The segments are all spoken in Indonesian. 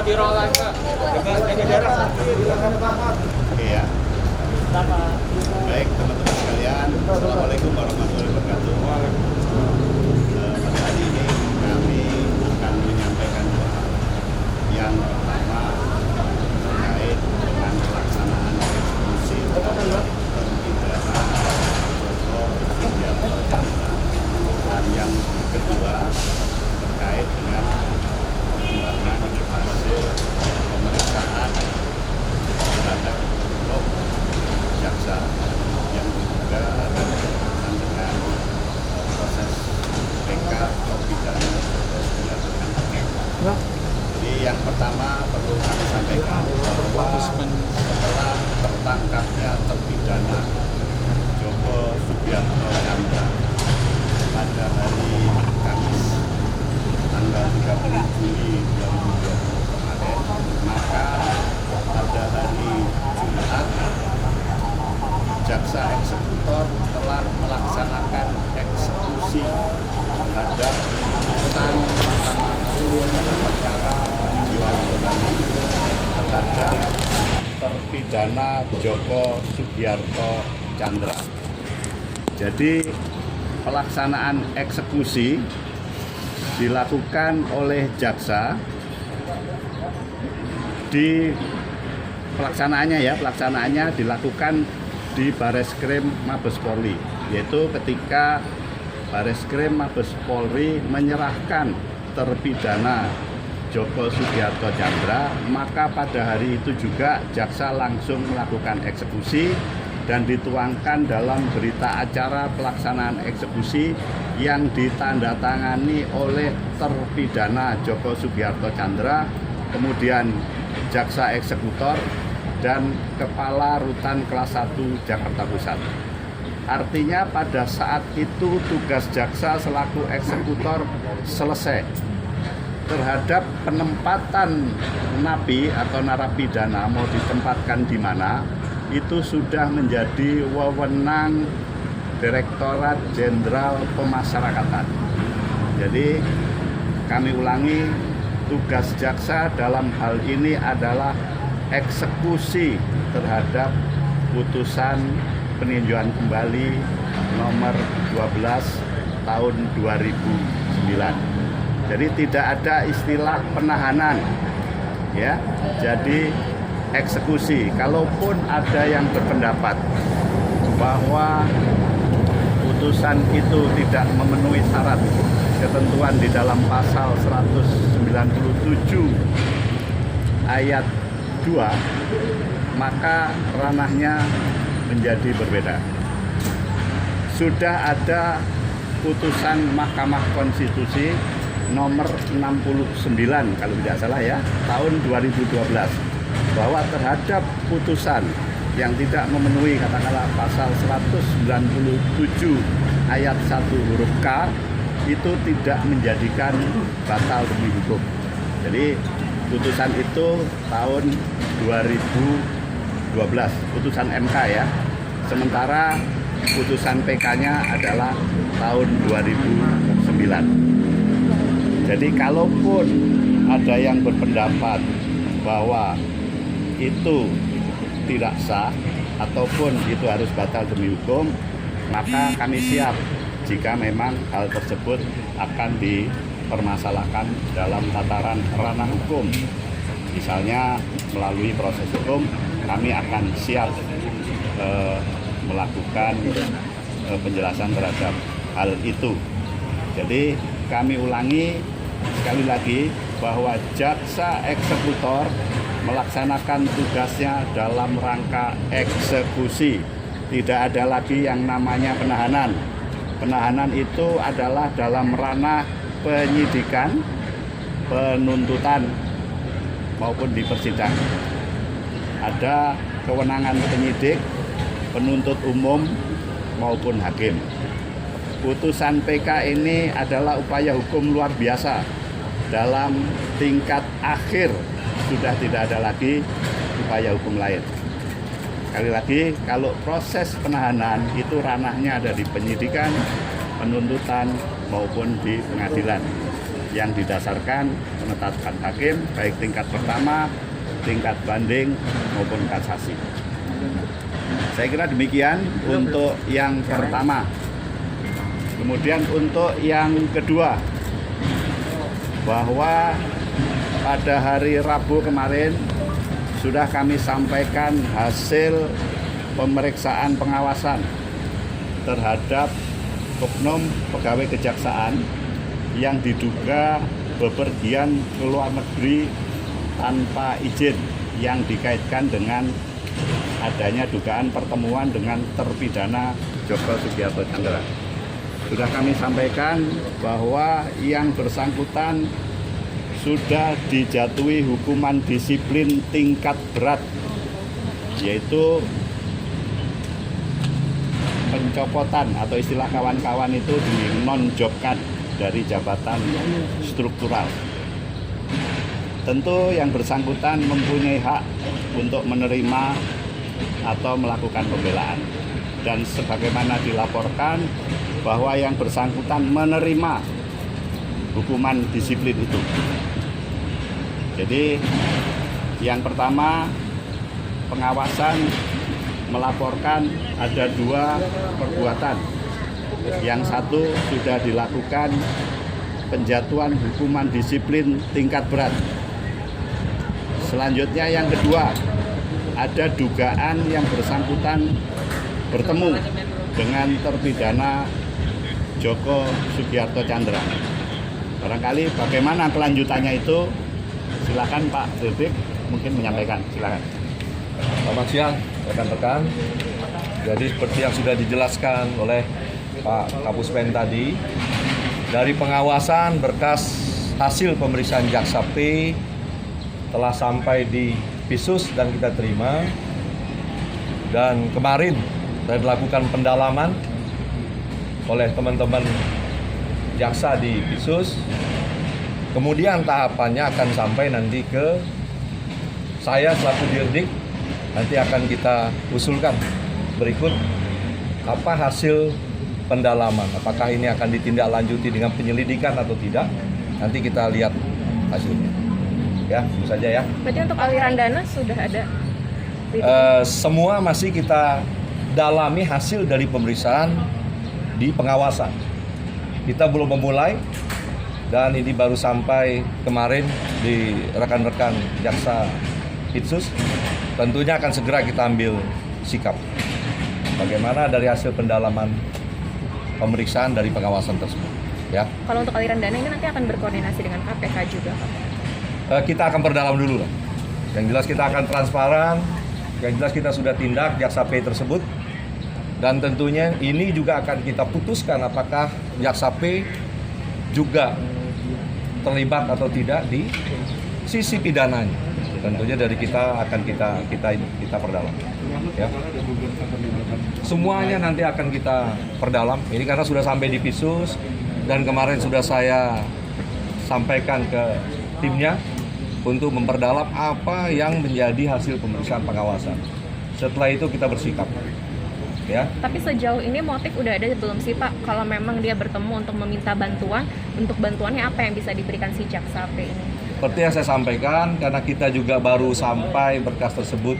Iya. Baik teman-teman sekalian, Assalamualaikum warahmatullahi wabarakatuh. Pada hari ini kami akan menyampaikan dua hal. Yang pertama terkait dengan pelaksanaan eksekusi terhadap terpidana Joko Sugiarto Chandra, dan yang kedua terkait dengan perkembangan hasil pemeriksaan terhadap jaksa yang juga ada berkaitan dengan proses PK atau pidana dilakukan. Jadi yang pertama perlu kami sampaikan bahwa setelah tertangkapnya terpidana Joko Sugiarto Chandra pada hari Kamis tanggal 30 Juli 2020 kemarin, maka pada hari Jumat jaksa eksekutor telah melaksanakan eksekusi terhadap putusan Mahkamah Agung dalam perkara peninjauan kembali terhadap terpidana Joko Sugiarto Chandra. Jadi pelaksanaan eksekusi dilakukan oleh jaksa di pelaksanaannya dilakukan di Bareskrim Mabes Polri, yaitu ketika Bareskrim Mabes Polri menyerahkan terpidana Joko Sugiarto Chandra, maka pada hari itu juga jaksa langsung melakukan eksekusi dan dituangkan dalam berita acara pelaksanaan eksekusi yang ditandatangani oleh terpidana Joko Sugiarto Chandra, kemudian jaksa eksekutor dan Kepala Rutan Kelas 1 Jakarta Pusat. Artinya pada saat itu tugas jaksa selaku eksekutor selesai. Terhadap penempatan napi atau narapidana mau ditempatkan di mana, itu sudah menjadi wewenang Direktorat Jenderal Pemasyarakatan. Jadi kami ulangi, tugas jaksa dalam hal ini adalah eksekusi terhadap putusan peninjauan kembali nomor 12 tahun 2009. Jadi tidak ada istilah penahanan, ya. Jadi eksekusi. Kalaupun ada yang berpendapat bahwa putusan itu tidak memenuhi syarat ketentuan di dalam pasal 197 ayat 2, maka ranahnya menjadi berbeda. Sudah ada putusan Mahkamah Konstitusi nomor 69 kalau tidak salah ya, tahun 2012, bahwa terhadap putusan yang tidak memenuhi katakanlah pasal 197 ayat 1 huruf K itu tidak menjadikan batal demi hukum. Jadi putusan itu tahun 2012, putusan MK ya. Sementara putusan PK-nya adalah tahun 2009. Jadi kalaupun ada yang berpendapat bahwa itu tidak sah ataupun itu harus batal demi hukum, maka kami siap jika memang hal tersebut akan dipermasalahkan dalam tataran ranah hukum. Misalnya melalui proses hukum, kami akan siap melakukan penjelasan terhadap hal itu. Jadi kami ulangi sekali lagi bahwa jaksa eksekutor melaksanakan tugasnya dalam rangka eksekusi. Tidak ada lagi yang namanya penahanan. Penahanan itu adalah dalam ranah penyidikan, penuntutan, maupun di persidangan. Ada kewenangan penyidik, penuntut umum, maupun hakim. Putusan PK ini adalah upaya hukum luar biasa. Dalam tingkat akhir sudah tidak ada lagi upaya hukum lain. Sekali lagi, kalau proses penahanan itu ranahnya ada di penyidikan, penuntutan, maupun di pengadilan. yang didasarkan penetapan hakim baik tingkat pertama, tingkat banding maupun kasasi. Saya kira demikian untuk yang pertama. Kemudian untuk yang kedua, bahwa pada hari Rabu kemarin sudah kami sampaikan hasil pemeriksaan pengawasan terhadap oknum pegawai kejaksaan yang diduga bepergian ke luar negeri tanpa izin yang dikaitkan dengan adanya dugaan pertemuan dengan terpidana Joko Sugiarto Tjandra. Sudah kami sampaikan bahwa yang bersangkutan sudah dijatuhi hukuman disiplin tingkat berat, yaitu pencopotan atau istilah kawan-kawan itu dinonjobkan dari jabatan struktural. Tentu yang bersangkutan mempunyai hak untuk menerima atau melakukan pembelaan. Dan sebagaimana dilaporkan bahwa yang bersangkutan menerima hukuman disiplin itu. Jadi yang pertama, pengawasan melaporkan ada 2 perbuatan. Yang satu sudah dilakukan penjatuhan hukuman disiplin tingkat berat. Selanjutnya yang kedua, ada dugaan yang bersangkutan bertemu dengan terpidana Joko Sugiarto Tjandra. Barangkali bagaimana kelanjutannya itu, silakan Pak Dirdik mungkin menyampaikan, silakan. Selamat siang rekan-rekan. Jadi seperti yang sudah dijelaskan oleh Pak Kapuspen tadi, dari pengawasan berkas hasil pemeriksaan Jaksa P telah sampai di Pisus dan kita terima. Dan kemarin telah dilakukan pendalaman oleh teman-teman jaksa di Pisus. Kemudian tahapannya akan sampai nanti ke saya selaku Dirdik. Nanti akan kita usulkan berikut apa hasil pendalaman. Apakah ini akan ditindaklanjuti dengan penyelidikan atau tidak? Nanti kita lihat hasilnya. Ya, itu saja ya. Berarti untuk aliran dana sudah ada? Semua masih kita dalami hasil dari pemeriksaan di pengawasan. Kita belum memulai dan ini baru sampai kemarin di rekan-rekan jaksa Itsus. Tentunya akan segera kita ambil sikap bagaimana dari hasil pendalaman pemeriksaan dari pengawasan tersebut. Ya. Kalau untuk aliran dana ini nanti akan berkoordinasi dengan KPK juga, Pak? Kita akan perdalam dulu lah. Yang jelas kita akan transparan, yang jelas kita sudah tindak Jaksa P tersebut, dan tentunya ini juga akan kita putuskan apakah Jaksa P juga terlibat atau tidak di sisi pidananya. Tentunya dari kita akan kita perdalam. Ya. Semuanya nanti akan kita perdalam. Ini karena sudah sampai di Pisus dan kemarin sudah saya sampaikan ke timnya untuk memperdalam apa yang menjadi hasil pemeriksaan pengawasan. Setelah itu kita bersikap. Ya. Tapi sejauh ini motif udah ada belum sih Pak? Kalau memang dia bertemu untuk meminta bantuan, untuk bantuannya apa yang bisa diberikan si Jaksa P ini? Seperti yang saya sampaikan, karena kita juga baru sampai berkas tersebut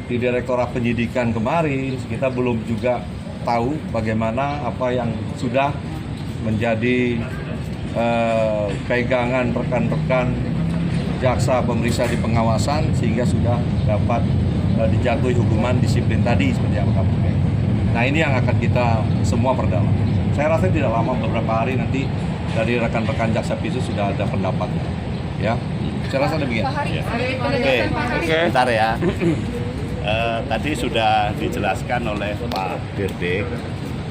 di Direktorat Penyidikan kemarin, kita belum juga tahu bagaimana apa yang sudah menjadi pegangan rekan-rekan jaksa pemeriksa di pengawasan sehingga sudah dapat dijatuhi hukuman disiplin tadi seperti yang kamu. Nah ini yang akan kita semua perdalam. Saya rasa tidak lama, beberapa hari nanti dari rekan-rekan jaksa Pisus sudah ada pendapatnya. Ya, saya rasa demikian. Oke, bentar ya. Tadi sudah dijelaskan oleh Pak Dirdik.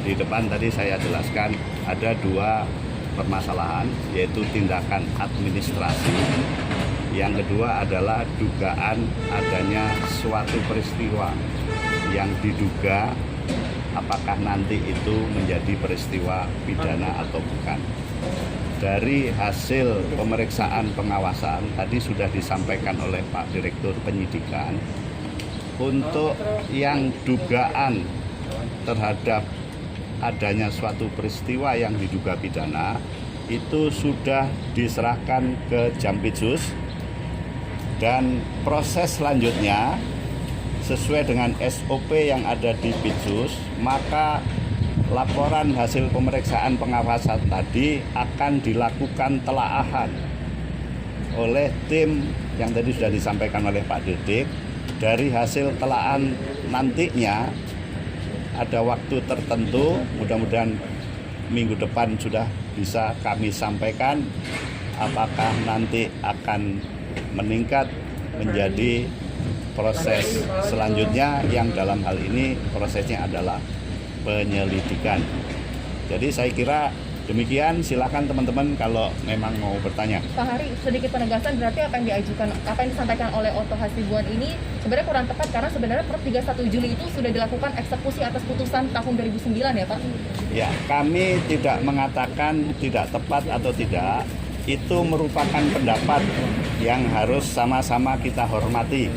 Di depan tadi saya jelaskan ada 2 permasalahan, yaitu tindakan administrasi. Yang kedua adalah dugaan adanya suatu peristiwa yang diduga apakah nanti itu menjadi peristiwa pidana atau bukan. Dari hasil pemeriksaan pengawasan tadi sudah disampaikan oleh Pak Direktur Penyidikan, untuk yang dugaan terhadap adanya suatu peristiwa yang diduga pidana itu sudah diserahkan ke Jampitsus dan proses selanjutnya sesuai dengan SOP yang ada di Pitsus, maka laporan hasil pemeriksaan pengawasan tadi akan dilakukan telaahan oleh tim yang tadi sudah disampaikan oleh Pak Didik. Dari hasil telaahan nantinya ada waktu tertentu, mudah-mudahan minggu depan sudah bisa kami sampaikan apakah nanti akan meningkat menjadi proses selanjutnya yang dalam hal ini prosesnya adalah penyelidikan. Jadi saya kira demikian, silakan teman-teman kalau memang mau bertanya. Pak Hari, sedikit penegasan, berarti apa yang diajukan, apa yang disampaikan oleh Otto Hasibuan ini sebenarnya kurang tepat karena sebenarnya per 31 Juli itu sudah dilakukan eksekusi atas putusan tahun 2009 ya Pak? Ya, kami tidak mengatakan tidak tepat atau tidak, itu merupakan pendapat yang harus sama-sama kita hormati.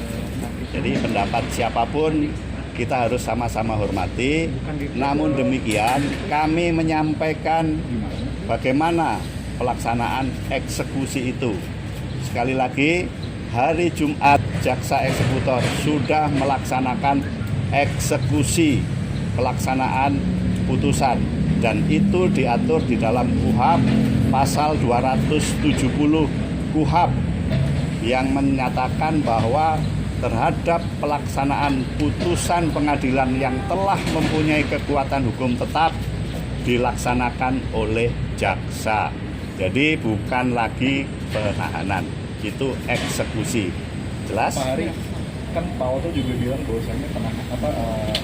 Jadi pendapat siapapun kita harus sama-sama hormati. Namun demikian kami menyampaikan bagaimana pelaksanaan eksekusi itu. Sekali lagi, hari Jumat jaksa eksekutor sudah melaksanakan eksekusi pelaksanaan putusan dan itu diatur di dalam KUHP pasal 270 KUHP yang menyatakan bahwa terhadap pelaksanaan putusan pengadilan yang telah mempunyai kekuatan hukum tetap dilaksanakan oleh jaksa. Jadi bukan lagi penahanan, itu eksekusi. Jelas? Pak Hari, kan Pak Otto juga bilang bahwasanya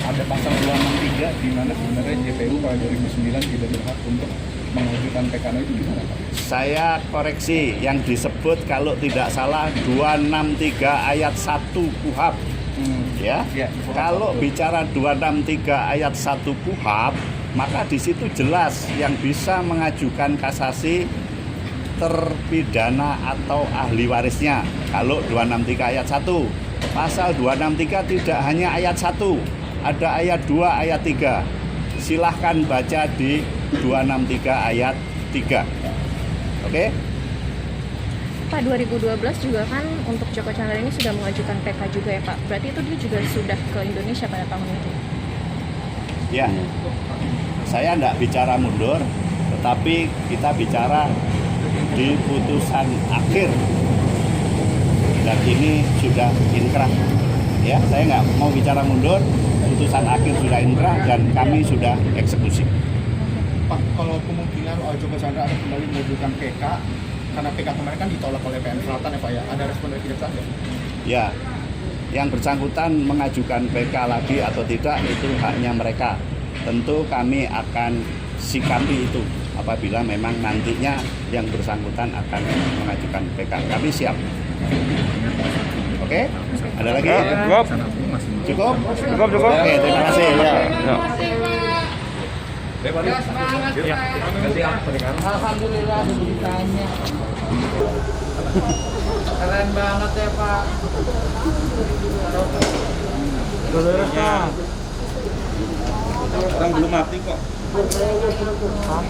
ada pasal 263 di mana sebenarnya JPU pada 2009 tidak berhak untuk mengajukan PK. Itu gimana Pak? Saya koreksi, yang disebut kalau tidak salah 263 ayat 1 KUHP. Ya. Kalau bicara 263 ayat 1 KUHP, maka di situ jelas yang bisa mengajukan kasasi terpidana atau ahli warisnya. Kalau 263 ayat 1, pasal 263 tidak hanya ayat 1, ada ayat 2, ayat 3. Silahkan baca di 263 ayat 3. Oke? Pak, 2012 juga kan untuk Joko Chandra ini sudah mengajukan PK juga ya Pak. Berarti itu dia juga sudah ke Indonesia pada tahun itu. Ya, saya tidak bicara mundur, tetapi kita bicara di putusan akhir. Dan ini sudah inkrah. Ya, saya nggak mau bicara mundur, putusan akhir sudah inkrah dan kami sudah eksekusi. Pak, kalau kemungkinan Joko Chandra akan kembali mengajukan PK, karena PK kemarin kan ditolak oleh PN Selatan ya Pak ya, ada respon dari kejaksaan ya? Ya, yang bersangkutan mengajukan PK lagi atau tidak itu haknya mereka. Tentu kami akan sikapi itu apabila memang nantinya yang bersangkutan akan mengajukan PK. Kami siap. Oke? Ada lagi? Cukup? Cukup? Oke, terima kasih. Ya. Alhamdulillah ditanya. Keren banget ya Pak. Orang belum mati kok. Hah?